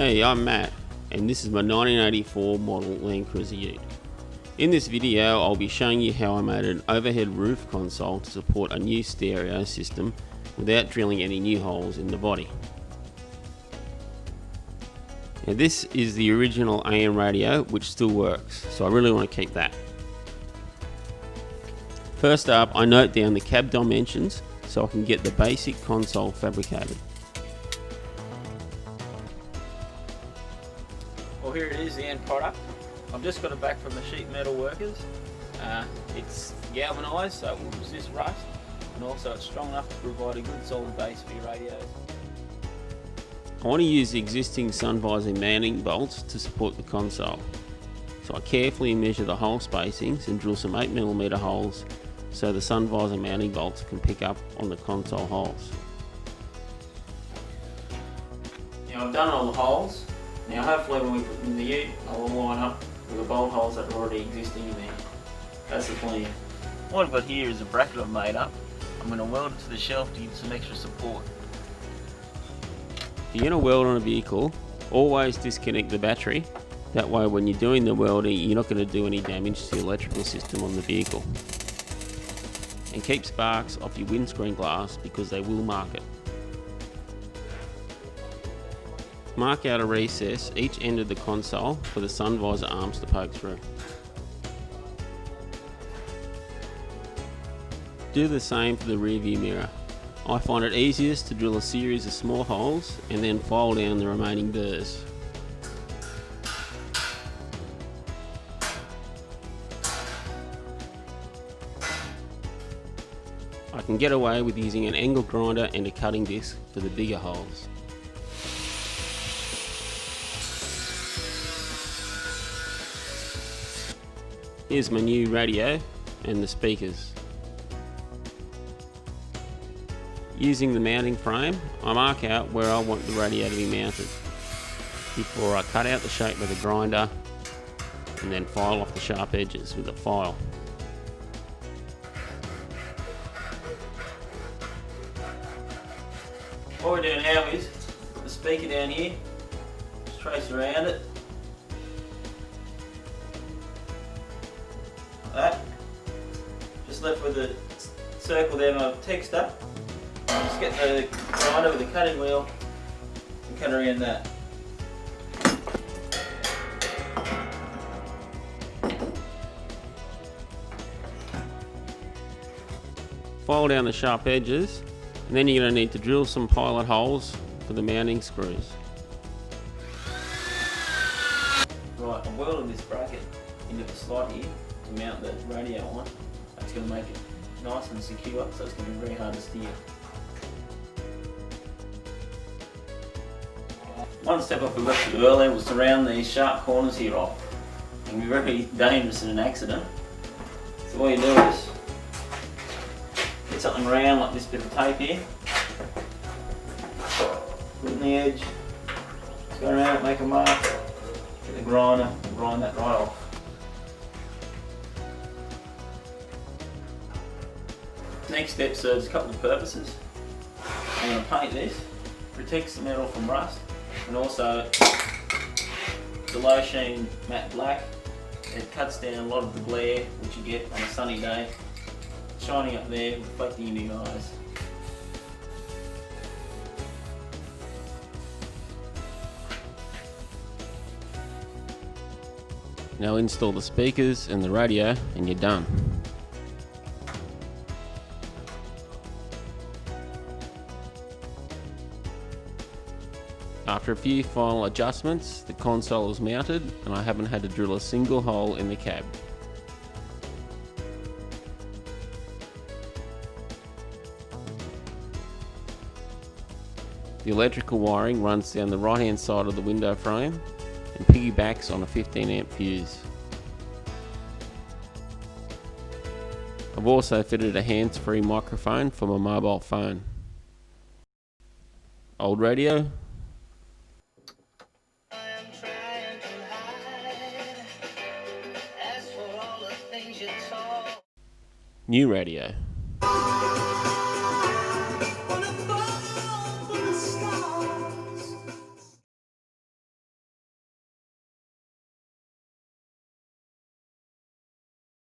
Hey, I'm Matt, and this is my 1984 model Landcruiser ute. In this video, I'll be showing you how I made an overhead roof console to support a new stereo system without drilling any new holes in the body. Now this is the original AM radio, which still works, so I really want to keep that. First up, I note down the cab dimensions so I can get the basic console fabricated. Well, here it is, the end product. I've just got it back from the sheet metal workers. It's galvanised, so it will resist rust, and also it's strong enough to provide a good solid base for your radios. I want to use the existing sun visor mounting bolts to support the console. So I carefully measure the hole spacings and drill some 8mm holes so the sun visor mounting bolts can pick up on the console holes. Now I've done all the holes. Now hopefully when we put them in the ute, I'll line up with the bolt holes that are already existing in there. That's the plan. What I've got here is a bracket I've made up. I'm going to weld it to the shelf to give some extra support. If you're going to weld on a vehicle, always disconnect the battery. That way when you're doing the welding, you're not going to do any damage to the electrical system on the vehicle. And keep sparks off your windscreen glass because they will mark it. Mark out a recess each end of the console for the sun visor arms to poke through. Do the same for the rear view mirror. I find it easiest to drill a series of small holes and then file down the remaining burrs. I can get away with using an angle grinder and a cutting disc for the bigger holes. Here's my new radio and the speakers. Using the mounting frame, I mark out where I want the radio to be mounted before I cut out the shape with a grinder and then file off the sharp edges with a file. What we're doing now is put the speaker down here, just trace around it. That. Just left with a circle there my texture. Just get the grinder with the cutting wheel and cut around that. File down the sharp edges, and then you're going to need to drill some pilot holes for the mounting screws. Right, I'm welding this bracket into the slot here to mount the radio on. That's going to make it nice and secure, so it's going to be very hard to steer. One step I forgot to do earlier was to round these sharp corners here off. It can be very dangerous in an accident. So what you do is get something round like this bit of tape here, put it in the edge, just go around it, make a mark, get the grinder and grind that right off. Next step serves a couple of purposes. I'm going to paint this, protects the metal from rust, and also the low sheen matte black. It cuts down a lot of the glare which you get on a sunny day, shining up there, reflecting in your eyes. Now install the speakers and the radio and you're done. After a few final adjustments, the console is mounted and I haven't had to drill a single hole in the cab. The electrical wiring runs down the right hand side of the window frame and piggybacks on a 15 amp fuse. I've also fitted a hands-free microphone for my mobile phone. Old radio, new radio.